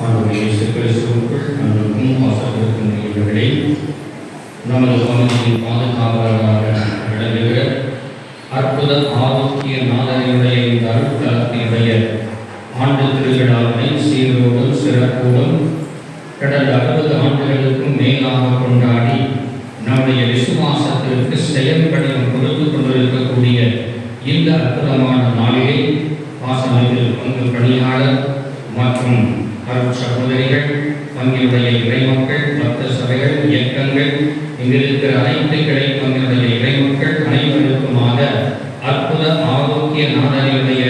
ஆண்டவர் இயேசு கிறிஸ்துவுக்குள் அன்புக்கும் பாசத்திற்கும் உரியவர்களே, நமது பகுதியின் பாதுகாவலராக விளங்குகிற அற்புத ஆரோக்கிய நாதனுடைய இந்த அருட்தலத்தினுடைய ஆண்டு திருவிழாவினை சீரோடும் சிறப்போடும் கடந்த 60 ஆண்டுகளுக்கும் மேலாக கொண்டாடி நம்முடைய விசுவாசத்திற்கு செயல்படியும் கொடுத்து கொண்டிருக்கக்கூடிய இந்த அற்புதமான நாளிலே பாசனத்தில் பங்கு பணியாளர் மற்றும் அருள் சகோதரிகள், பங்கினுடைய இறைமக்கள், பக்த சபைகள், இயக்கங்கள், இங்கிருக்கிற அனைத்து கிளை பங்கினுடைய இறைமக்கள் அனைவருக்குமாக அற்புத ஆரோக்கிய நாதனுடைய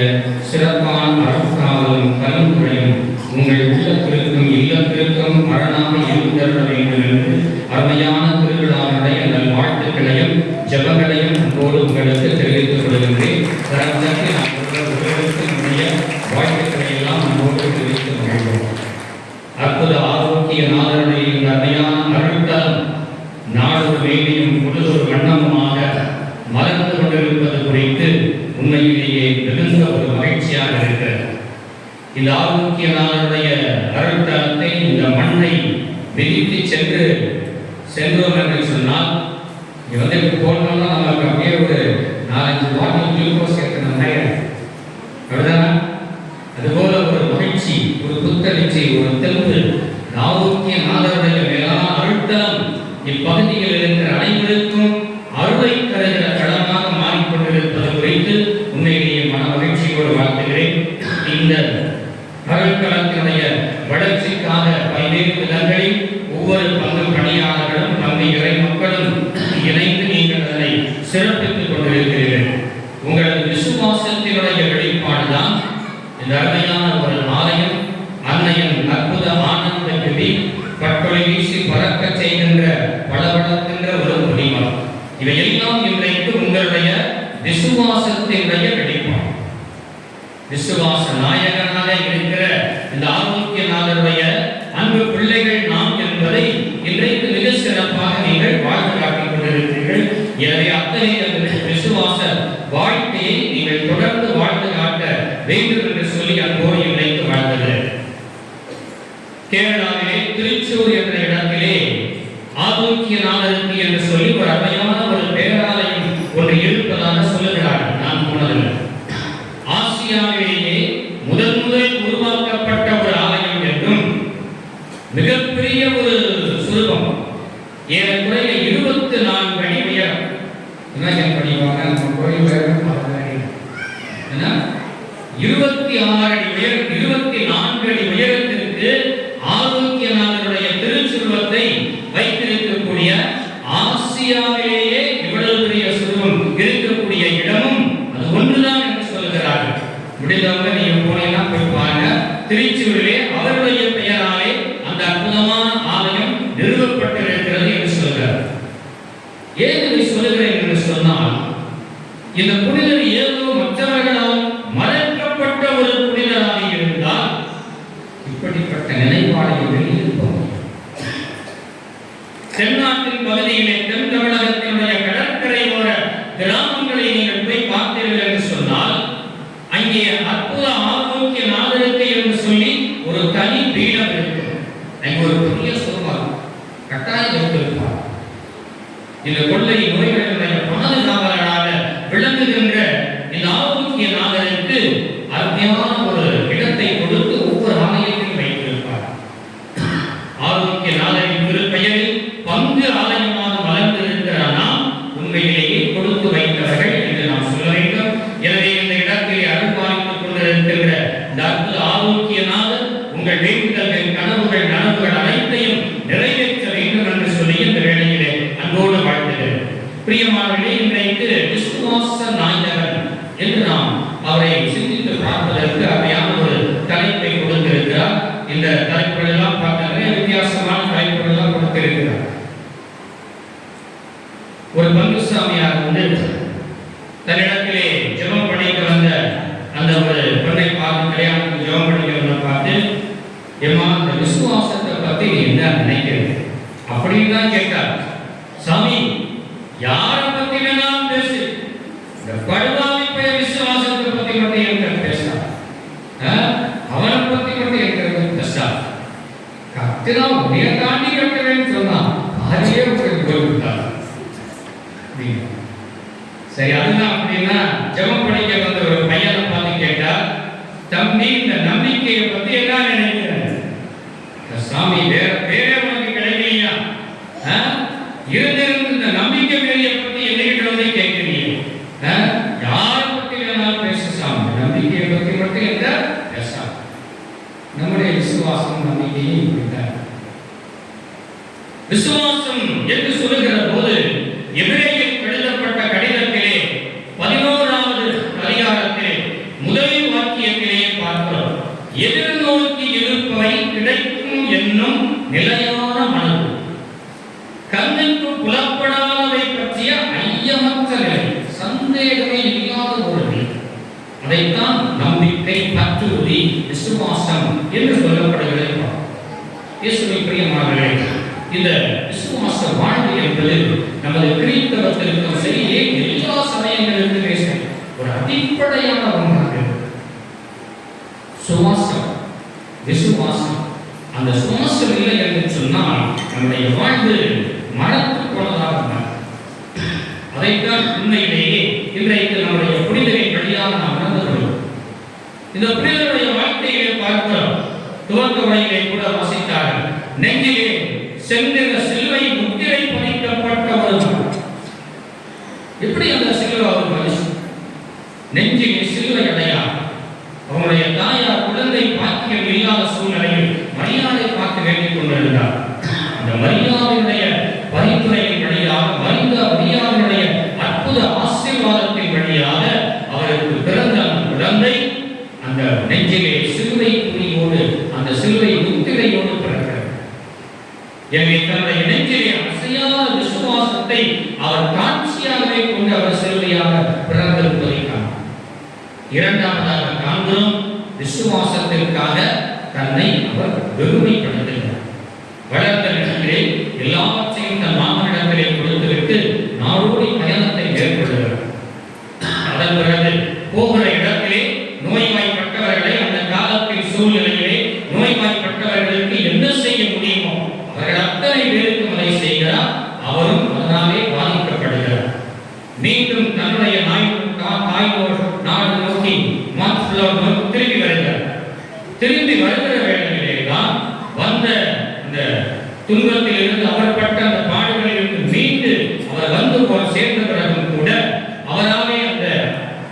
சிறப்பான அருட்காவலும் பரிந்துரையும் உங்கள் உள்ளத்திற்கும் இல்லத்திற்கும் அரணாக இருந்தருள வேண்டும் என்று அருமையான திருவிழாவுடைய நல் வாழ்த்துக்களையும் ஜெபங்களையும் அன்போடு உங்களுக்கு தெரிவித்துக் கொள்கின்றேன். வாழ்த்துக்களை எல்லாம் அன்போடு தெரிவித்துக் கொள்கிறோம். அற்புத ஆரோக்கிய நாதனுடைய இந்த அருமையான அருட்தலம் நாடொரு வேலியும் பொழுதொரு வண்ணமுமாக மலர்ந்து கொண்டிருப்பது குறித்து உண்மையிலேயே மிகுந்த ஒரு மகிழ்ச்சியாக இருக்கிறது. இந்த ஆரோக்கிய நாதனுடைய அருட்தலத்தை, இந்த மண்ணை விதித்து சென்றோம் என்று சொன்னால், இங்கே போனோம்னா நமக்கு அப்படியே ஒரு 4-5 பாட்டில் குளுக்கோஸ் ஏற்றணும். அப்படிதானே? அதுபோல ஒரு மகிழ்ச்சி, ஒரு புத்தெழுச்சி, ஒரு தெம்பு, ஆரோக்கிய நாதனுடைய மேலான அருட்தலம் இப்பகுதியில் இருக்கிற அனைவருக்கும் அருளை தருகிற களமாக மாறிக்கொண்டிருப்பது குறித்து உண்மையிலேயே மன மகிழ்ச்சியோடு வாழ்த்துகிறேன். இந்த அருட்தலத்தினுடைய வளர்ச்சிக்காக பல்வேறு விதங்களில் ஒவ்வொரு பங்கு பணியாளர்களும், பங்கு இறை மக்களும் இணைந்து நீங்கள் அதனை சிறப்பித்துக் கொண்டிருக்கிறீர்கள். உங்களது விசுவாசத்தினுடைய வெளிப்பாடுதான் இந்த அருமையான ஒரு ஆலயம். அன்னையின் அற்புத ஆனந்த கிளி பட்டொளி வீசி பறக்க செய்கின்ற பளபளக்கின்ற ஒரு முடிமம். இவையெல்லாம் இன்றைக்கு உங்களுடைய விசுவாசத்தினுடைய வெளிப்பாடு. விசுவாச நாயகனாக இருக்கிற இந்த ஆரோக்கிய நாதனுடைய அன்பு பிள்ளைகள் நாம் என்பதை இன்றைக்கு மிக சிறப்பாக நீங்கள் வாழ்ந்து காட்டிக் கொண்டிருக்கிறீர்கள். எனவே அத்தகைய விசுவாச வாழ்க்கையை நீங்கள் தொடர்ந்து வாழ்ந்து காட்ட வேண்டும் என்று சொல்லி அன்போடு இன்றைக்கு வாழ்த்துகிறேன். கேரளாவிலே திருச்சூர் என்ற இடத்திலே ஆரோக்கிய நாதருக்கு என்று சொல்லி ஒரு அருமையான ஒரு பேராலயம் ஒன்று இருப்பதாக சொல்லுகிறார்கள். நான் போனதில்லை. ஆசியாவிலேயே முதல் உருவாக்கப்பட்ட ஒரு ஆலயம் என்றும், மிகப்பெரிய ஒரு சுரூபம், ஏறக்குறைய 24 அடி உயரம். இமேஜின் பண்ணிவாங்க, நம்ம கோயில் உயரம் 26 அடி உயரம், 24 அடி உயரத்திற்கு ஆரோக்கியநாதனுடைய திருச்சுருவத்தை வைத்திருக்கக்கூடிய, ஆசியாவிலேயே இவ்வளவு பெரிய சுருவம் இருக்கக்கூடிய இடமும் அது ஒன்றுதான் என்று சொல்கிறார்கள். முடிந்தவங்க நீங்க போனீங்கன்னா போய் பாருங்க. திருச்சூரிலே அவருடைய பெயராலே அந்த அற்புதமான ஆலயம் நிறுவப்பட்டிருக்கிறது என்று சொல்கிறார். ஏன் இதை சொல்லுகிறேன் என்று சொன்னால், இந்த புனிதர் ஏதோ மற்றவர்களால் மறைக்கப்பட்ட ஒரு புனிதராக இருந்தால் இப்படிப்பட்ட நிலைப்பாடுகள் இருக்கும். தென்னாட்டின் பகுதியிலே, தென் தமிழகத்தினுடைய கடற்கரை ஓர கிராமங்களை நீங்கள் போய் பார்த்தீர்கள் என்று சொன்னால், அங்கே அற்புத ஆரோக்கிய நாதருக்கு என்று சொல்லி ஒரு தனி பீடம் இருக்கும். அங்கே ஒரு பெரிய சொல்வார் கட்டாயம் வைத்திருப்பார். இந்த கொள்ளை நோய்களுடைய பாதுகாவலராக விளங்குகின்ற இந்த ஆரோக்கிய நாதருக்கு அருமையான ஒரு இடத்தை கொடுத்து ஒவ்வொரு ஆலயத்தையும் வைத்திருப்பார். ஆரோக்கிய நாதரின் திருப்பெயரில் பங்கு ஆலயமாக வளர்ந்திருக்கிற நாம் உண்மையிலேயே கொடுத்து வைத்தவர்கள் என்று நாம் சொல்ல வேண்டும். எனவே இந்த இடத்திலே அருள்பாலித்துக் கொண்டிருக்கின்ற இந்த அற்புத ஆரோக்கிய நாதர் உங்கள் வேண்டுதல்கள், கனவுகள், நனவுகள் அனைத்தையும் நிறைவேற்ற வேண்டும் என்று சொல்லி இந்த வேளையிலே அன்போடு வாழ்த்துகிறேன். பிரியமானவர்களே, இன்றைக்கு விசுவாச நாயகன் என்று நாம் அவரை சிந்தித்து பார்ப்பதற்கு அருமையான ஒரு தலைப்பை கொடுத்திருக்கிறார். இந்த தலைப்புகள் எல்லாம் பார்க்க நிறைய வித்தியாசமான தலைப்புகள் எல்லாம் கொடுத்திருக்கிறார். ஒரு பங்குசாமியார் வந்து தன்னிடத்திலே ஜெபம் பண்ணிக்க வந்த அந்த ஒரு பெண்ணை பார்த்து, கல்யாணத்துக்கு ஜெபம் பண்ணிக்கிறவனை பார்த்து, ஏமா இந்த விசுவாசத்தை பத்தி நீ என்ன நினைக்கிறது அப்படின்னு தான் கேட்டார். சாமி, யாரை பத்தி வேணாலும் பேசு, இந்த படுவாவை பெயர் விசுவாசத்தை பத்தி மட்டும் என்கிட்ட பேச, அவனை பத்தி மட்டும் என்கிட்ட பேச கத்தினா உடைய தாண்டி கட்டுவேன்னு சொன்னா ஆரியே போய்விட்டார். சரி, அதுதான் அப்படின்னா ஜெபம் படிக்க வந்த ஒரு பையனை பார்த்து கேட்டா, தம்பி இந்த நம்பிக்கையை பத்தி என்ன நினைக்கிறேன்? சாமி வேற பேரே உனக்கு கிடைக்கலையா? இருந்திருந்து இந்த நம்பிக்கை வேலையை பத்தி என்கிட்ட வந்து கேட்கிறீங்க. யாரை பத்தி வேணாலும் பேச சாமி, நம்பிக்கையை பத்தி மட்டும் எந்த பேசா. நம்முடைய விசுவாசம் நம்பிக்கையை இப்படித்தான். விசுவாசம் என்று சொல்லுகிற போது எபிரேயர் எழுதப்பட்ட கடிதத்திலே 11வது அதிகாரத்திலே முதல் வாக்கியத்திலே பார்க்கிறோம். எதிர்நோக்கி இருப்பவை கிடைக்கும் என்னும் நிலையான மனது, கண்ணுக்கு புலப்படாதவை பற்றிய ஐயமற்ற நிலை, சந்தேகமே இல்லாத ஒரு நிலை. அதைத்தான் நம்பிக்கை, பற்றுறுதி, விசுவாசம் என்று சொல்லப்படுகிறது. இயேசுவின் பிரியமானவர்களே, இந்த விசுவாச வாழ்வு என்பது நமது கிறிஸ்தவத்திற்கும் சரியே எல்லா சமயங்களிலுமே ஒரு அடிப்படையான ஒன்றாக சுவாசம், விசுவாசம். அந்த சுவாசம் இல்லை என்று சொன்னால் நம்முடைய வாழ்வு மரத்து போனதாக. அதைத்தான் உண்மையிலேயே இன்றைக்கு நம்முடைய புனிதரின் வழியாக நாம் உணர்ந்துள்ளோம். இந்த புனிதருடைய வாழ்க்கையை பார்க்கிறோம். துவக்க வழியிலே கூட வாசித்தார்கள். நெஞ்சிலே செந்நிற சிலுவை முத்திரை பதிக்கப்பட்ட ஒரு எப்படி அந்த சிலுவை ஒரு மனுஷன் நெஞ்சிலே சிலுவை அடையார். அவருடைய தாயார் குழந்தை பாக்கியம் இல்லாத சூழ்நிலையில் மரியாதை பார்க்க வேண்டிக் கொண்டிருந்தார். அந்த மரியாதையுடைய பரிந்துரையின் வழியாக, மரியாதையுடைய அற்புத ஆசீர்வாதத்தின் வழியாக அவருக்கு பிறந்த அந்த குழந்தை அந்த நெஞ்சிலே சிலுவை குறியோடு, அந்த சிலுவை முத்திரையோடு பிறக்கிறார். எனவே தன்னுடைய நெஞ்சிலே அசையாத விசுவாசத்தை அவர் காட்சியாகவே கொண்டு அவர் சிலுவையாக பிறந்திருப்பதை காண்கிறோம். இரண்டாவதாக காண்கிறோம், விசுவாசத்திற்காக தன்னை அவர் வெறுமைப்படுத்துகிறார். வளர்ந்த இடத்திலே எல்லாவற்றையும் தன் மாமனிடத்திலே கொடுத்துவிட்டு நாடோடி பயணத்தை மேற்கொள்கிறார். அதன் பிறகு போகிற இடத்திலே நோய்வாய்ப்பட்டவர்களை, அந்த காலத்தின் சூழ்நிலையிலே நோய்வாய்ப்பட்டவர்களுக்கு என்ன செய்ய முடியுமோ அவர்கள் அத்தனை பேருக்கும் அதை செய்கிறார். அவரும் அதனாலே பாதிக்கப்படுகிறார். மீண்டும் தன்னுடைய நாடு நோக்கி திரும்பி வருகிறார். திரும்பி வருகிற வேளையிலே தான் வந்த அந்த துன்பத்தில் இருந்து, அவர் பட்ட அந்த பாடுகளில் இருந்து மீண்டு அவர் வந்து சேர்ந்த பிறகும் கூட அவராலே அந்த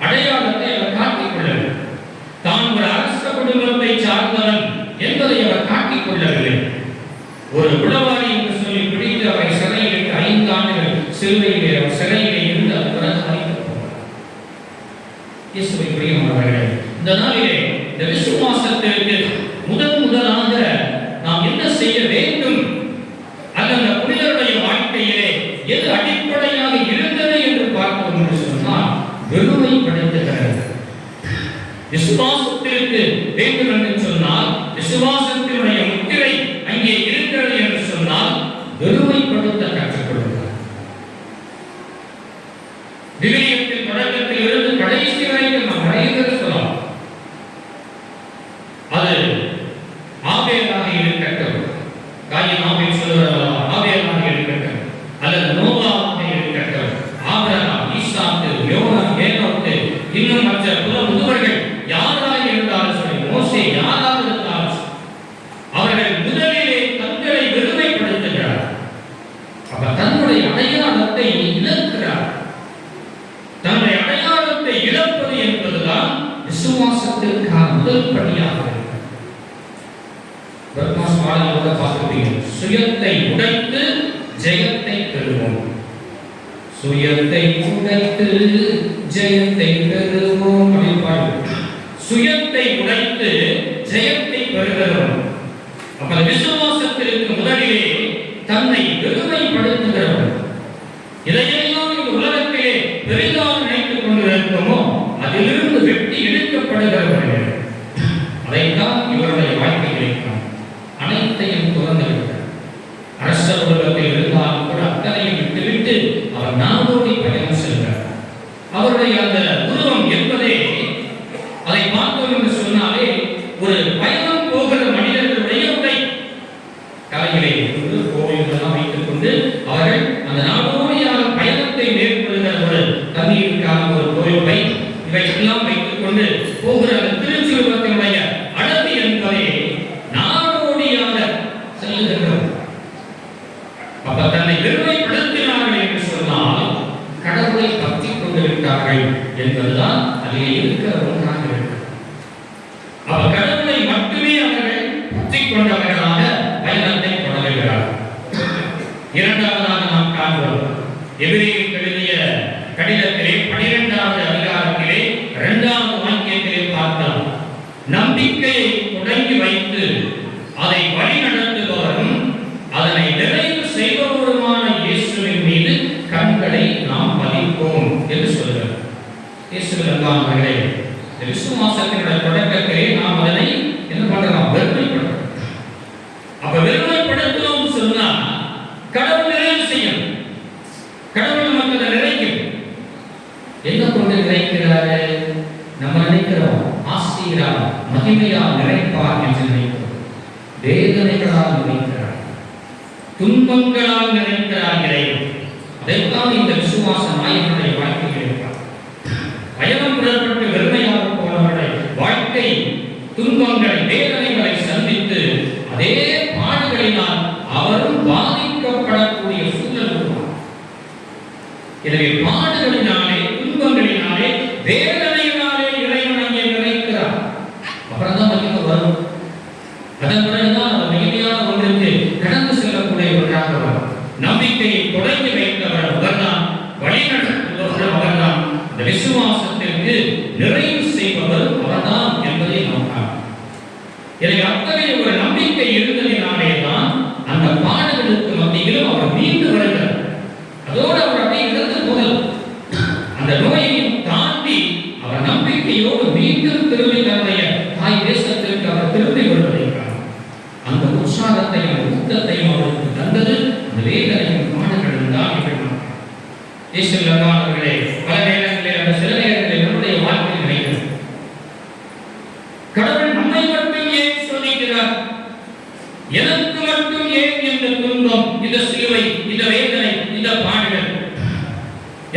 அடையாளத்தை அவர் காட்டிக் கொள்ளவில்லை. தான் ஒரு அரச குடும்பத்தை சார்ந்தவன் என்பதை அவர் காட்டிக் கொள்ளவில்லை. ஒரு உளவாளி என்று சொல்லி பிடித்து அவரை சிறையில் 5 ஆண்டுகள் சிலுவையிலே சிறையிலே இருந்து அது பிறகு மறித்து போனார். இயேசுவின் பிரியமானவர்களே, இந்த நாளிலே இந்த விசுவாசத்திற்கு முதலாக நாம் என்ன செய்ய வேண்டும்? அந்த புனிதருடைய வாழ்க்கையிலே எது அடிப்படையாக இருந்தது என்று பார்ப்போம் என்று சொன்னால் வெறுமைப்படுத்துகிறது. விசுவாசத்திற்கு வேண்டும் என்று சொன்னால், விசுவாசத்தினுடைய முத்திரை அங்கே இருக்கிறது என்று சொன்னால் வெறுமைப்படுத்த கற்றுக்கொள்கிறார். விவிலியத்தின் தொடக்கத்தில் இருந்து கடைசி வரைக்கும் நாம் அனைவரும் சொல்லலாம். அது ஆபேலாக இருக்கட்டும், காயின் ஆபேல் சொல்லுகிறார், ஆபேலாக இருக்கட்டும், அல்லது நோவாக இருக்கட்டும், ஆபிரகாம், ஈசாக்கு, யோனான், ஏனோக்கு, இன்னும் மற்ற புல முதுவர்கள் யாராக இருந்தாலும் சரி, மோசே யாராக இருந்தாலும் அவர்கள் முதலிலே தங்களை வெறுமைப்படுத்துகிறார். அப்ப தன்னுடைய அடையாளத்தை இழக்கிறார். தன்னுடைய அடையாளத்தை இழப்பது என்பதுதான் விசுவாசத்திற்கான முதல் படியாக இருக்கிறது. சுயத்தை உடைத்து ஜெயத்தை பெறுவோம். சுயத்தை உடைத்து ஜெயத்தை பெறுவோம். சுயத்தை உடைத்து ஜெயத்தை பெறுகிறோம். அப்ப விசுவாசத்திற்கு முதலிலே தன்னை வெறுமைப்படுத்துகிறவர். இதையெல்லாம் இந்த உலகத்திலே பெரிதாக நினைத்துக் கொண்டிருக்கிறோமோ அதிலிருந்து வெட்டி எடுக்கப்படுகிறவர்கள். அதைத்தான் இவருடைய வாழ்க்கைகளை அனைத்தையும் துறந்து விட்டார். அரச உலகத்தில் இருந்தாலும் கூட அத்தனையும் விட்டுவிட்டு அவர் நாடோடி பயணம் செல்கிறார். அவருடைய அந்த உருவம் என்பதே, அதை பார்த்தோம் என்று சொன்னாலே, ஒரு பயணம் போகிற மனிதர்களுடைய உடை. கொண்டவர்களாக பயணத்தை தொடங்குகிறார். இரண்டாவதாக நாம் காண்போம், எபிரேயருக்கு எழுதிய கடிதத்திலே 12வது அதிகாரத்திலே 2வது வாக்கியத்திலே பார்க்கலாம். நம்பிக்கையை தொடங்கி வைத்து அதை வழிநடத்துபவரும் அதனை நிறைவு செய்பவருமான இயேசுவின் மீது கண்களை நாம் பதிப்போம் என்று சொல்கிறார். இயேசுவின் அன்பானவர்களே, விசுவாசத்தினுடைய தொடக்கத்திலே நாம் அதனை என்ன பண்றோம்? வெறுமைப்படுத்தும். அப்ப வெறுமைப்படுத்தும் சொன்னா கடவுள் நிறைவு செய்யும். கடவுள் நமக்கு அதை நிறைக்கும். என்ன கொண்டு நிறைக்கிறாரு? நம்ம நினைக்கிறோம் ஆசீரால் மகிமையால் நிறைப்பார் என்று நினைக்கிறோம். வேதனைகளால் நிறைக்கிறார், துன்பங்களால் நிறைக்கிறார் இறைவன். அதைத்தான் இந்த விசுவாச நாயகனுடைய வாழ்க்கையில் இருக்கிறார். பயணம் புறப்பட்டு வெறுமையாக போனவருடைய வாழ்க்கை துன்பங்களை வேதனைகளை சந்தித்து அதே பாடுகளினால் அவரும் பாதிக்கப்படக்கூடிய சூழல் உருவாகும். எனவே பாடுகளினாலே துன்பங்களினாலே வேதனையினாலே இறைவன் அங்கே நிறைக்கிறார். அப்புறம் தான் மகிமை வரும். அதன் பிறகுதான் அவர் மகிமையான ஒன்றுக்கு கடந்து செல்லக்கூடிய ஒன்றாக வரும். நம்பிக்கையை தொடங்கி வைத்தவர் அவர்தான், வழிநடத்துபவர் அவர்தான், இந்த விசுவாசத்திற்கு நிறைவு செய்பவர் அவர்தான் என்பதை நாம் காணலாம். எனவே அத்தகைய ஒரு நம்பிக்கை இருந்ததினாலே தான் அந்த பாடுகளுக்கு மத்தியிலும் அவர் மீண்டு வருகிறார். அதோடு அவர் அப்படியே இழந்து போகல. அந்த நோயையும் தாண்டி அவர் நம்பிக்கையோடு மீண்டும் திரும்பி தன்னுடைய தாய் தேசத்திற்கு அவர் திரும்பி வருவதை காணலாம். அந்த உற்சாகத்தையும் ஊக்கத்தையும் அவருக்கு தந்தது அந்த வேதனையும் பாடுகளும் தான் நிகழ்ந்தார். இயேசுவின் பல நேரங்களில் அந்த சில நேரங்களில் நம்முடைய வாழ்க்கையில் நினைக்கிறது, கடவுள் நம்மை மட்டும் ஏன் சோதிக்கிறார்? எனக்கு மட்டும் ஏன் இந்த துன்பம், இந்த சிலுவை, இந்த வேதனை, இந்த பாடுகள்?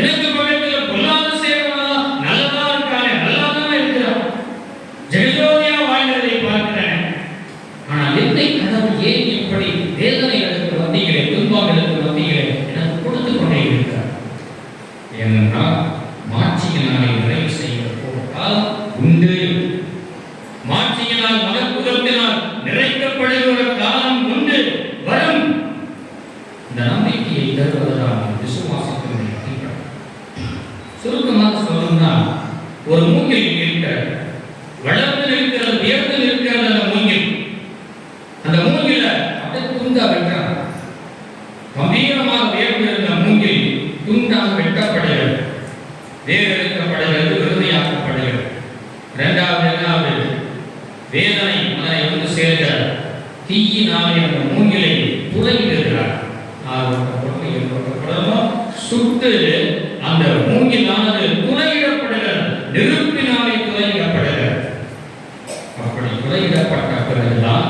எனக்கு பக்கத்தில் பொல்லாத சேவனா நல்லதா இருக்கானே, நல்லாதான் இருக்கிறார், ஜெகஜோதியா வாழ்கிறதை பார்க்கிறேன். ஆனால் என்னை கடவுள் ஏன் இப்படி வேதனைகளுக்கு மத்தியிலே, துன்பங்களுக்கு மத்தியிலே எனக்கு கொடுத்து கொண்டே இருக்கிறார்? ஏனென்றால் மாட்சியினாலே நிறைவு செய்யப்போவதால் உண்டு. மாட்சியினால் மகத்துவத்தினால் நிறைக்கப்படுகிற காலம் உண்டு, வரும். இந்த நம்பிக்கையை தருவதுதான் விசுவாசத்தினுடைய அடிப்படை. சுருக்கமாக சொல்லணும்னா, ஒரு மூங்கில் இருக்கிறது, வளர்ந்து இருக்கிறது, உயர்ந்து இருக்கிறது. அந்த மூங்கில், அந்த மூங்கில அப்படியே துண்டா வெட்டுறாங்க. கம்பீரமாக உயர்ந்து இருந்த மூங்கில் துண்டாக வெட்டப்படுகிறது, வேறு எடுக்கப்படுகிறது, விருதியாக்கப்படுகிறது. இரண்டாவது என்னாவது? வேதனை அதனை வந்து சேர்க்கிறார். தீயினாலே அந்த மூங்கிலை துளையிடுகிறார். சுட்டு அந்த மூங்கிலானது துளையிடப்படுகிறது, நெருப்பினாலே துளையிடப்படுகிறது. அப்படி துளையிடப்பட்ட பிறகுதான்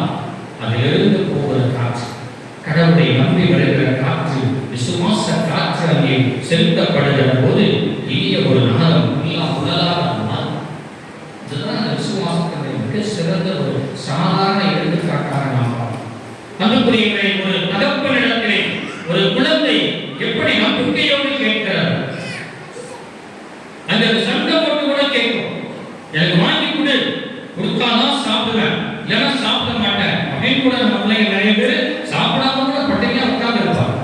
அதிலிருந்து போகிற காற்று, கடவுளை நம்பி வருகிற காற்று, விசுவாச காற்று அங்கே செலுத்தப்படுகிற போது இனிய ஒரு நாதம் எல்லாம் உடலாக மாறும். இதுதான் அந்த விசுவாசத்தினுடைய மிக சிறந்த ஒரு சாதாரண எடுத்துக்காட்டாக நாம் பார்க்கிறோம். அன்புக்குரியவர்களே, ஒரு தகப்பனிடத்திலே ஒரு குழந்தை எப்படி நம்பிக்கையோடு கேட்கிறார்? அந்த சண்டை போட்டு கூட கேட்கும், எனக்கு வாங்கி கொடு, கொடுத்தாதான் சாப்பிடுவேன், இல்லைன்னா சாப்பிட மாட்டேன் அப்படின்னு கூட நம்ம பிள்ளைங்க நிறைய பேர் சாப்பிடாம கூட பட்டினியா உட்கார்ந்து இருப்பாங்க.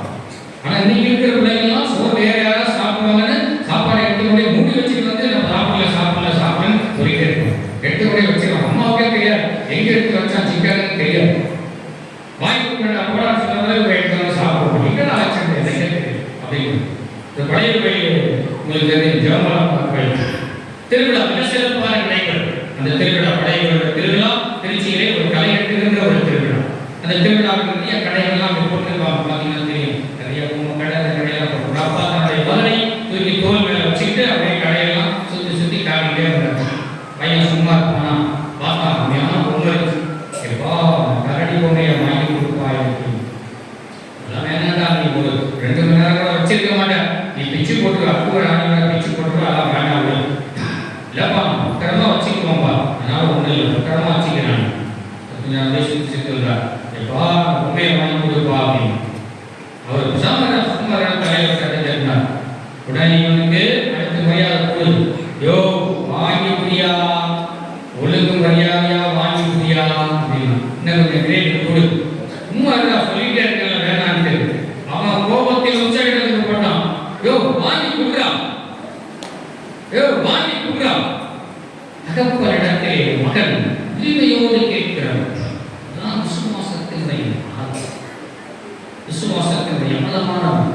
ஆனா இன்னைக்கு இருக்கிற பிள்ளைங்கலாம் சோறு வேற யாராவது சாப்பிடுவாங்கன்னு சாப்பாடு எடுத்து கூட மூடி வச்சுட்டு வந்து நம்ம சாப்பிடல சாப்பிடன்னு சொல்லிட்டே இருக்கோம். எடுத்து கூட வச்சுக்கலாம். அம்மாவுக்கே தெரியாது எங்க எடுத்து வச்சா சிக்கன் தெரியாது. வாய்ப்பு அப்படா சொன்னதை எடுத்து சாப்பிடுவோம். இங்க நான் வச்சிருந்தேன் எனக்கே தெரியும் அப்படின்னு. இந்த பழைய கோயில் உங்களுக்கு தெரியும், ஜெகமலம் கோயில் திருவிழா மிக சிறப்பாக நடைபெறும். அந்த திருவிழா பழைய திருவிழா திருச்சியிலே ஒரு கலையெட்டுங்கிற ஒரு திருவிழா. அந்த திருவிழாவுக்கு நிறைய கடைகள்லாம் போட்டுருவாங்க. பார்த்தீங்கன்னா தெரியும், நிறைய கடை கடையெல்லாம் போட்டு அப்பா தன்னுடைய மகனை தூக்கி தோல் மேலே வச்சுக்கிட்டு அப்படியே கடையெல்லாம் சுற்றி காட்டிகிட்டே இருந்தாங்க. பையன் சும்மா இருப்பானா, பார்த்தா அப்படியான பொங்கல் எப்பா கரடி பொம்மையை வாங்கி கொடுப்பா எனக்கு அதெல்லாம் வேணாண்டா, நீ ஒரு 2 மணி நேரம் கூட வச்சிருக்க மாட்டேன், நீ பிச்சு போட்டு அப்புறம் ஆணி பிச்சு போட்டு அதெல்லாம் வேண்டாம் இல்லப்பா பத்திரமா வச்சுக்குவோம்பா, அதனால ஒன்றும் இல்லை பத்திரமா வச்சுக்கிறேன். கொஞ்சம் சுற்றுலா எப்பா பொம்மையை வாங்கி கொடுப்பா அப்படின்னு அவர் சுமார தலைவர் கட்டிருந்தார். உடனே இவனுக்கு அடுத்த மரியாதை கொடு, யோ வாங்கி புரியா, ஒழுங்கு மரியாதையா வாங்கி புரியா அப்படின்னு இன்னும் கொஞ்சம் கிரேட் விசுவாசத்தினுடைய மூலமானவர்.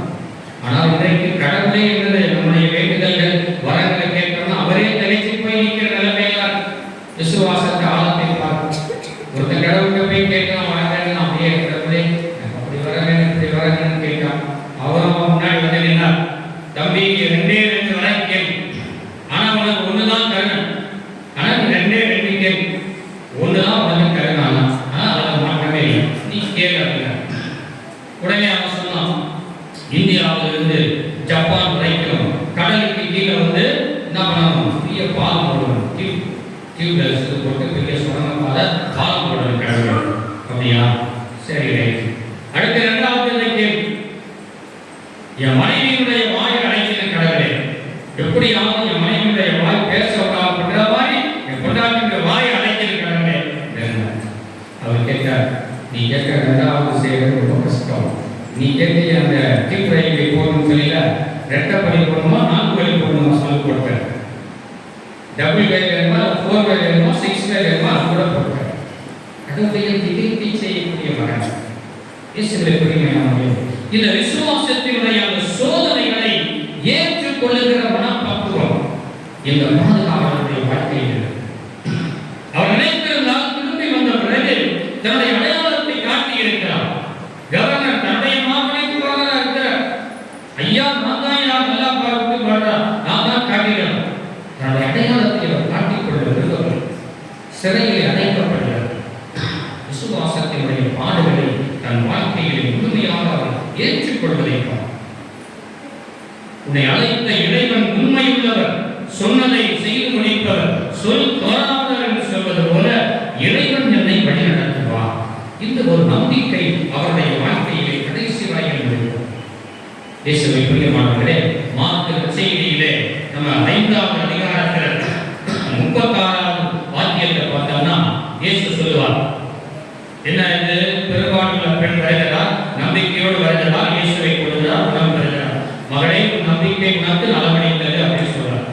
ஆனால் இன்றைக்கு கடவுளே என்பது நம்முடைய வேண்டுதல்கள் வரங்களை கேட்கணும், அவரே தலைச்சு போய் நிற்கிற நிலைமையில விசுவாசத்தை ஆழத்தை பார்க்கும். ஒருத்தன் கடவுளுக்கு போய் கேட்கலாம் வரங்கன்னு அப்படியே கடவுளே அப்படி வரங்க இப்படி வரங்கன்னு கேட்கான். அவரும் முன்னாடி வந்து நின்னார், தம்பி 2 வரை கேள்வி, ஆனா உனக்கு ஒண்ணுதான் தரணும், ஆனா 2 கேள்வி, ஒண்ணுதான் உனக்கு தரணும், ஆனா அதை மாற்றமே இல்லை, நீ கேள்வி அப்படின்னா. உடனே அவன் சொன்னான், இந்தியாவிலிருந்து ஜப்பான் வரைக்கும் கடலுக்கு கீழே வந்து என்ன பண்ணணும், பெரிய பாலம் போடணும், டியூப்வெல்ஸ் போட்டு பெரிய சுரங்க பாலம் போடணும் கடவுள். அப்படியா, சரி ரைட். அடுத்த 2வது கேள்வி, என் மனைவியினுடைய வாயை அடைக்கிற கடவுளே, எப்படியாவது என் மனைவியுடைய வாய் பேச விடாம மாதிரி என் பொண்டாட்டியுடைய வாயை அடைக்கிற கடவுளே. அவர் கேட்கிறார், நீ கேட்கிற 2வது செய்யறது ரொம்ப கஷ்டம். நீ கேட்க அந்த டிப் ரயில்வே போகணும்னு சொல்லல, 2 படி போகணுமா 4 வழி போகணுமா சொல்லி போட்டேன். டபுள் வே வேணுமா 4 வே வேணுமா 6 வே வேணுமா அது கூட போட்டேன். கடவுளையை திகழ்ச்சி செய்யக்கூடிய மகன் இயேசுவை புரிமையானவர்களே, இந்த விசுவாசத்தினுடைய அந்த சோதனைகளை ஏற்றுக்கொள்ளுகிற மனப்பக்குவம் இந்த பாதுகாவலருடைய வாழ்க்கையில் அவர் நினைத்திருந்தால் திரும்பி வந்த பிறகு தன்னுடைய அடையாளத்தை காட்டி இருக்கிறார். கவர்னர் தன்னுடைய மாமனைக்கு வரதா இருக்கிறார், ஐயா நான் தான் நல்லா பார்த்து வர்றார், நான் தான் காட்டுகிறேன். தன்னுடைய அடையாளத்தை அவர் காட்டிக்கொள்ள விரும்பவில்லை, சிறையில் அடைக்கப்படுகிறார். விசுவாசத்தினுடைய பாடுகளை தன் வாழ்க்கையில் முழுமையாக அவர் ஏற்றுக்கொள்வதை உன்னை அழைத்த இறைவன் உண்மையுள்ளவர், சொன்னதை செய்து முடிப்பவர், சொல் தோறாதவர் என்று சொல்வது போல இறைவன் என்னை வழிநடத்துவார். இந்த ஒரு நம்பிக்கை அவருடைய வாழ்க்கையிலே கடைசி வரை இருந்தது. இயேசுவை பிரியமானவர்களே, மார்க்கு செய்தியிலே நம்ம 5வது அதிகாரத்தில் 36வது வாக்கியத்தை பார்த்தோம்னா இயேசு சொல்லுவார், என்ன இது, பெரும்பாலுள்ள பெண் வருகிறார், நம்பிக்கையோடு வருகிறார், இயேசுவை கொடுக்கிறார், உணவு வருகிறார், மகளே உன் நம்பிக்கை உனக்கு நலமடைந்தது அப்படின்னு சொல்றார்.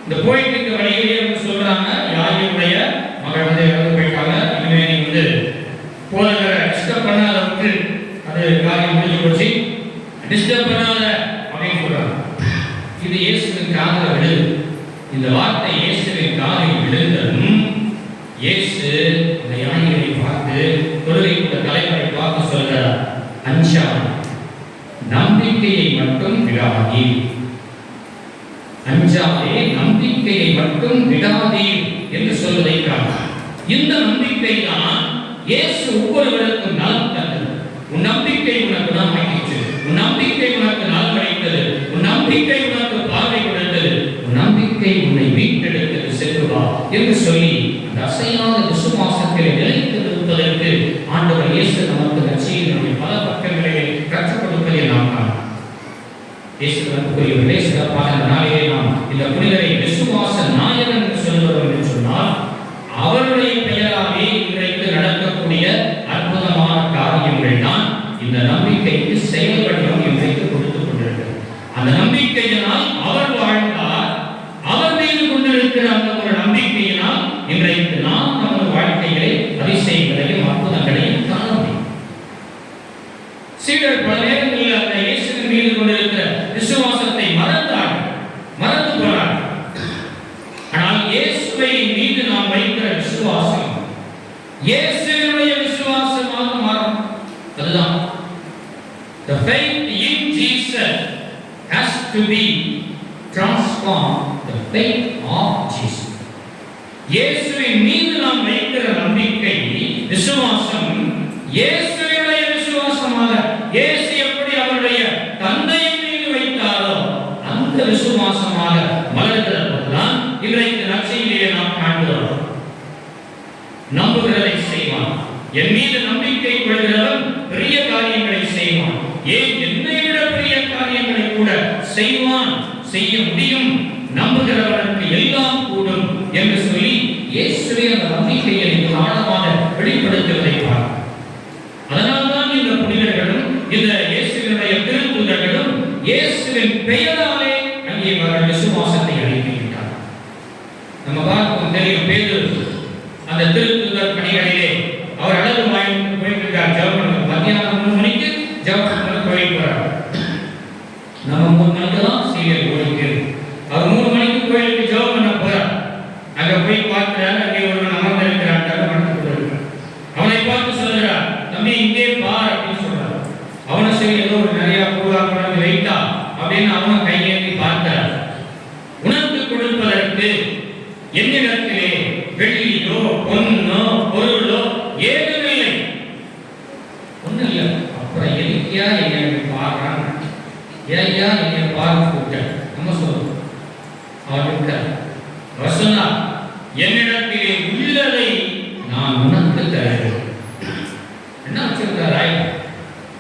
இந்த போயிட்டு இருக்க வழியிலே சொல்றாங்க, யாருடைய மகள் வந்து இறந்து போயிட்டாங்க, இனிமே நீ வந்து போதகரை டிஸ்டர்ப் பண்ணாத விட்டு அது காரியம் முடிஞ்சு போச்சு, டிஸ்டர்ப் பண்ணாத அப்படின்னு சொல்றாங்க. இது இயேசுவின் காதில் விழுது. இந்த வார்த்தை இயேசுவின் காதில் விழுந்ததும் இயேசு அந்த யானைகளை பார்த்து தொழுகைக்குள்ள தலைவரை பார்த்து சொல்கிறார், அஞ்சாதே, நம்பிக்கையை மட்டும் விடாதே, அஞ்சாதே, நம்பிக்கையை மட்டும் விடாதே என்று சொல்வதை காணலாம். இந்த நம்பிக்கை தான் இயேசு ஒவ்வொருவருக்கும் நலம் தந்தது. உன் நம்பிக்கை உனக்கு நலம் ஆயிற்று, உன் நம்பிக்கை உனக்கு நலம் அளித்தது, உன் நம்பிக்கை உனக்கு பார்வை கொடுத்தது, உன் நம்பிக்கை உன்னை மீட்டெடுத்தது, சென்று வா என்று சொல்லி அந்த அசையாத விசுவாசத்தில் நிலைத்து நிற்பதற்கு ஆண்டவர் இயேசு நமக்கு நற்செய்தியினுடைய பல பக்கங்களிலே கற்றுக் கொடுப்பதை நாம் காணலாம். இயேசுவுக்குரியவர்களே, சிறப்பான நாளிலே நாம் இந்த புனிதரை விசுவாச நாயகன் என்று சொல்கிறோம் என்று சொன்னால் அவருடைய பெயராலே இன்றைக்கு நடக்கக்கூடிய அற்புதமான காரியங்கள் தான் இந்த நம்பிக்கைக்கு செயல் வடிவம் இன்றைக்கு கொடுத்துக் கொண்டிருக்கிறது. அந்த நம்பிக்கையினால் அவர் வாழ்ந்தார், அவர் மீது கொண்டிருக்கிற அந்த ஒரு நம்பிக்கையினால் இன்றைக்கு நாம் நமது வாழ்க்கையிலே அதிசயங்களையும் அற்புதங்களையும் காண முடியும். சீடர் பல நேரங்களில் அந்த இயேசுவின் மீது கொண்டிருக்கிற விசுவாசத்தை மறந்து போனார். ஆனால் இயேசுவை மீது நாம் வைக்கிற விசுவாசம் இயேசுவினுடைய விசுவாசமாக மாறும். அதுதான் the faith in Jesus has to be transformed the faith of Jesus. இயேசுவின் மீது நாம் வைக்கிற நம்பிக்கை விசுவாசம் இயேசுவினுடைய விசுவாசமாக, இயேசு எப்படி அவருடைய தந்தையின் மீது வைத்தாரோ அந்த விசுவாசமாக மலர்கிற போதுதான் இன்றைக்கு நற்செய்தியிலே நாம் காண்கிறோம். நம்புகிறதை செய்வான், என் மீது நம்பிக்கை கொள்கிறவன் பெரிய காரியங்களை செய்வான், ஏன் என்னை விட பெரிய காரியங்களை கூட செய்வான், செய்ய முடியும், நம்புகிறவனுக்கு எல்லாம் கூடும் என்று சொல்லி இயேசுவே அந்த நம்பிக்கையை ஆழமாக வெளிப்படுத்துவதை பார்க்கிறோம். அதனால்தான் இந்த புனிதர்களும் இந்த இயேசுவினுடைய திருத்தூதர்களும் இயேசுவின் பெயராலே அங்கே அவர்கள் விசுவாசத்தை அளிக்கின்றார். நம்ம பார்க்கும் தெரியும், பேதுரு அந்த திருத்தூதர் பணிகளிலே அவர் அளவு வாங்கி போயிருக்கிறார். ஜெபம் மத்தியானம் 3 மணிக்கு ஜெபம் அவனை சரி ஏதோ ஒரு நிறைய பூவாங்க வைத்தா அப்படின்னு அவன் கையேந்தி பார்த்தார். உனக்கு கொடுப்பதற்கு என்னிடத்திலே வெள்ளியோ பொன்னோ பொருளோ ஏதுமில்லை. ஒன்றும் இல்லை. அப்புறம் எதுக்கியா என்னை பாடுறான், ஏயா என்னை பார்க்க நம்ம சொல்றோம். அவர் சொன்னார், என்னிடத்திலே உள்ளதை நான் உனக்கு தருகிறேன். என்ன வச்சிருக்காராய்?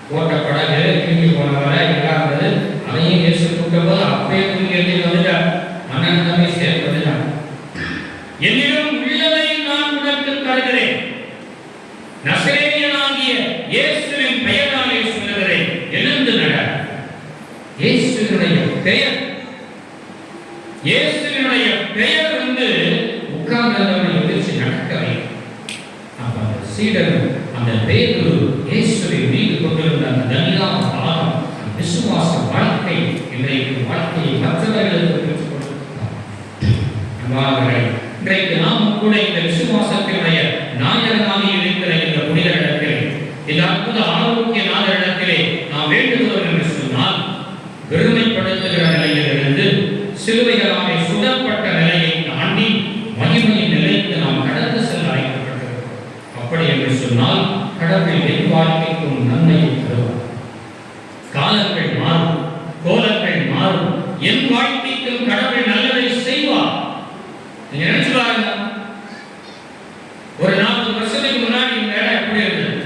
போட்ட படகு திரும்பி போனவரை இல்லாதது அதையும் இயேசு கூட்டப்போது அப்பயே திரும்பி எடுத்து வந்துட்டார். அண்ணன் தம்பி சேர்த்து வந்துட்டான். என்னிடம் உள்ளதை நான் உனக்கு தருகிறேன். நசரேயனாகிய இயேசுவின் பெயராலே சொல்லுகிறேன், எழுந்து நட. இயேசுவினுடைய பெயர், இயேசுவினுடைய பெயர் உட்கார்ந்தவனை எதிர்த்து நடக்கவே. அப்ப அந்த சீடர், அந்த பேதுரு இயேசுவின் மீது கொண்டிருந்த அந்த தனியான பாரம், விசுவாச வாழ்க்கை, இன்றைக்கு வாழ்க்கையை மற்றவர்களுக்கு பெற்றுக் கொடுக்கிறார். இன்றைக்கு நாம் கூட இந்த விசுவாசத்தினுடைய நாயகனாக இருக்கிற இந்த புனித இடத்திலே, இந்த அற்புத ஆரோக்கிய நாதரிடத்திலே நாம் வேண்டுகிறோம் என்று சொன்னால், பெருமைப்படுத்துகிற நிலையிலிருந்து சிலுவைகளாலே சுடப்பட்ட நிலையை தாண்டி மகிமையின் நிலைக்கு நாம் கடந்து செல்ல அழைக்கப்பட்டிருக்கிறோம். அப்படி என்று சொன்னால் கடவுள் என் வாழ்க்கைக்கும் நன்மையை தருவார். காலங்கள் மாறும், கோலங்கள் மாறும், என் வாழ்க்கைக்கும் கடவுள் நல்லதை செய்வார். நீங்க நினைச்சு பாருங்க, ஒரு 40 வருஷத்துக்கு முன்னாடி இந்த இடம் எப்படி இருந்தது?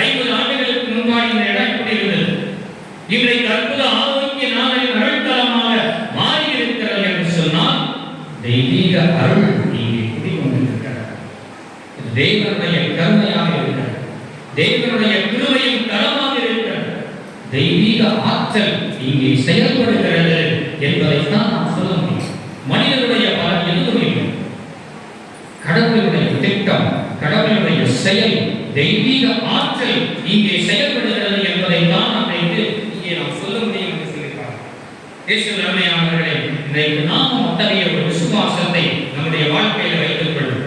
50 ஆண்டுகளுக்கு முன்பாடி இந்த இடம் எப்படி இருந்தது? இன்றைக்கு அற்புத ஆரோக்கிய நாளின் அருள்தலமாக மாறி இருக்கிறது என்று சொன்னால் தெய்வீக அருள் இங்கே குடிகொண்டிருக்கிறது. தேவனுடைய கருணையாக இருக்கிறது, தேவனுடைய கிருபையும் கரமாக இருக்கிறது, தெய்வீக ஆற்றல் இங்கே செயல்படுகிறது என்பதைத்தான் நாம் சொல்ல முடியும். மனிதனுடைய பலன் எதுவும் இல்லை. கடவுளுடைய திட்டம், கடவுளுடைய செயல், தெய்வீக ஆற்றல் இங்கே செயல்படுகிறது என்பதைத்தான் இங்கே நாம் சொல்ல முடியும் என்று சொல்லியிருக்கிறார். இயேசு அருமையானவர்களே, இன்றைக்கு நாம் அத்தகைய ஒரு விசுவாசத்தை நம்முடைய வாழ்க்கையில் வைத்துக் கொள்வோம்.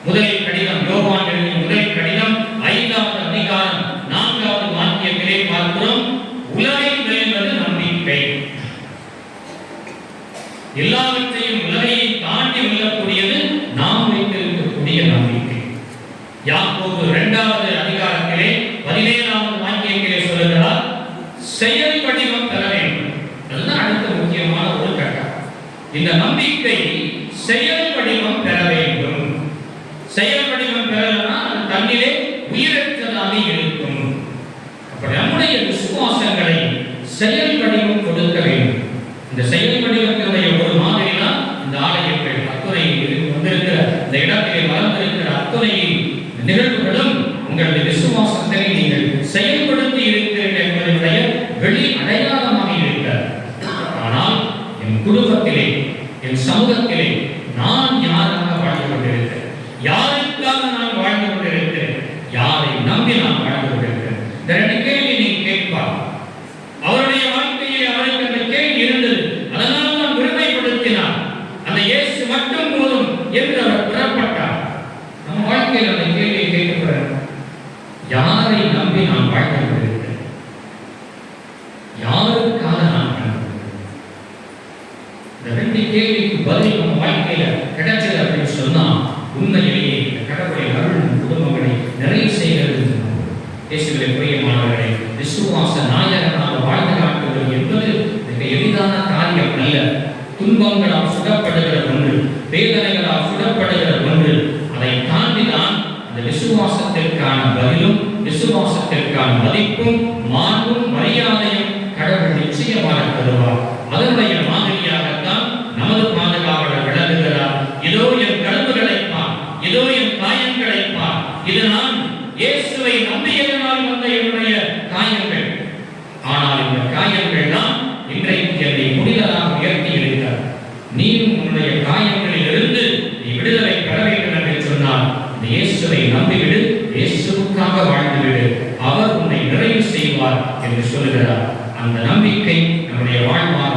முதல் கடிதம், யோவான் எழுதிய முதல் கடிதம் 5வது அதிகாரம் 4வது வாக்கியத்திலே பார்க்கிறோம், உலகை வெல்வது நம்பிக்கை. எல்லாவற்றையும் உலகையை தாண்டி வெல்லக்கூடியது நாம் வைத்திருக்கக்கூடிய நம்பிக்கை. யாக்கோபு 2வது அதிகாரத்திலே 17வது வாக்கியத்திலே சொல்லுகிறார், செயல் வடிவம் பெற வேண்டும். அதுதான் அடுத்த முக்கியமான ஒரு கட்டம். இந்த நம்பிக்கை செயல் வடிவம் பெற வேண்டும். செயல் வடிவம் பெறலன்னா அது தன்னிலே உயிரற்றதாக இருக்கும். அப்படி நம்முடைய விசுவாசங்களை செயல் வடிவம் கொடுக்க வேண்டும். இந்த செயல் வடிவத்தினுடைய ஒரு மாதிரி தான் இந்த ஆலயங்கள் அத்துறை வந்திருக்கிற இந்த இடத்திலே வளர்ந்திருக்கிற அத்துறை நிகழ்வுகளும் உங்களுடைய விசுவாசத்தை நீங்கள் செயல்படுத்தி இருக்கிறீர்கள் என்பதனுடைய வெளி அடையாளமாக இருக்கிறது. ஆனால் என் குடும்பத்திலே, என் சமூகத்திலே நான் யாராக வாழ்ந்து கொண்டிருக்கிறேன், யாருக்காக நான் வாழ்ந்து கொண்டிருக்கிறேன், யாரை நம்பி நான் வாழ்ந்து கொண்டிருக்கிறேன். இந்த 2 கேள்வி நீங்க கேட்பார். அவருடைய வாழ்க்கையில் அவருக்கு அந்த கேள்வி இருந்தது, அதனால் நான் விரும்பப்படுத்தினார். அந்த இயேசு மட்டும் போதும் என்று அவர் புறப்பட்டார். நம் வாழ்க்கையில் அந்த கேள்வியை கேட்கப்படுறார், யாரை நம்பி நான் வாழ்ந்து கொண்டிருக்கிறேன், யாருக்காக நான் வாழ்ந்து கொண்டிருக்கிறேன். இந்த 2 கேள்விக்கு பதில் நம்ம வாழ்க்கையில கிடைச்சது அப்படின்னு சொன்னா உண்மையிலேயே இந்த கடவுளை அருள் குடும்பங்களை நிறைவு செய்கிறது. இயேசுவிலே பிரியமானவர்களே, விசுவாச நாயகனாக வாழ்ந்து காட்டுவது என்பது மிக எளிதான காரியம் அல்ல. துன்பங்களால் சுடப்படுகிற ஒன்று, வேதனைகளால் சுடப்படுகிற ஒன்று. அதை தாண்டிதான் அந்த விசுவாசத்திற்கான பதிலும், விசுவாசத்திற்கான மதிப்பும், மாண்பும், மரியாதையும் கடவுள் நிச்சயமாக தருவார். அதனுடைய மாதிரியாகத்தான் நமது பாதுகாவலர் விளங்குகிறார். இதோ என் கழுவுகளை பார், இதோ என் காயங்களை பார், இது நான் இயேசுவை நம்பியதனால் வந்த என்னுடைய காயங்கள். ஆனால் இந்த காயங்கள் தான் இன்றைக்கு என்னை புனிதராக உயர்த்தி இருக்கிறார். நீயும் உன்னுடைய காயங்களில் இருந்து நீ விடுதலை பெற வேண்டும் என்று சொன்னால் இந்த இயேசுவை நம்பிவிடு, இயேசுவுக்காக வாழ்ந்துவிடு, அவர் உன்னை நிறைவு செய்வார் என்று சொல்லுகிறார். அந்த நம்பிக்கை நம்முடைய வாழ்வாக